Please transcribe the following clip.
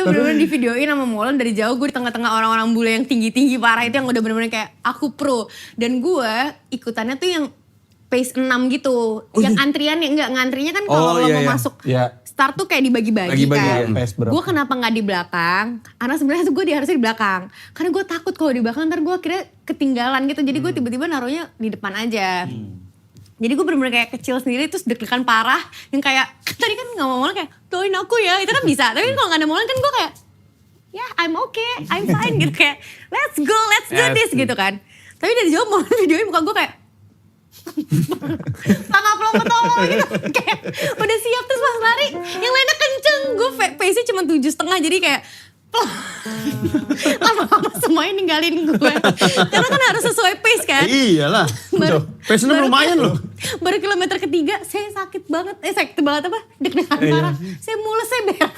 itu bener-bener di videoin sama Molen dari jauh. Gue di tengah-tengah orang-orang bule yang tinggi-tinggi parah itu yang udah bener-bener kayak aku pro. Dan gue ikutannya tuh yang pace 6 gitu. Yang antriannya enggak, ngantrinya kan kalau lo mau masuk start tuh kayak dibagi-bagi kan. Gue kenapa gak di belakang? Karena sebenarnya gue harusnya di belakang. Karena gue takut kalau di belakang ntar gue akhirnya ketinggalan gitu. Jadi gue tiba-tiba naruhnya di depan aja. Jadi gue bener-bener kayak kecil sendiri terus deg-degan parah. Yang kayak tadi kan gak mau kayak doain aku ya. Itu kan bisa. Tapi kalau gak ada Molen kan gue kayak ya I'm okay, I'm fine gitu. Kayak let's do this gitu kan. Tapi dari jauh Molen videoin muka gue kayak tangan pelong ketolong gitu. Kayak udah siap terus pas lari yang lainnya kenceng. Gue pace-nya cuma 7,5 jadi kayak lama-lama semuanya ninggalin gue. Karena kan harus sesuai pace kan. Iyalah. Pace lu lumayan loh. Baru kilometer ketiga saya sakit banget. Sakit banget apa? Deg-degan parah. Saya mules, saya berak.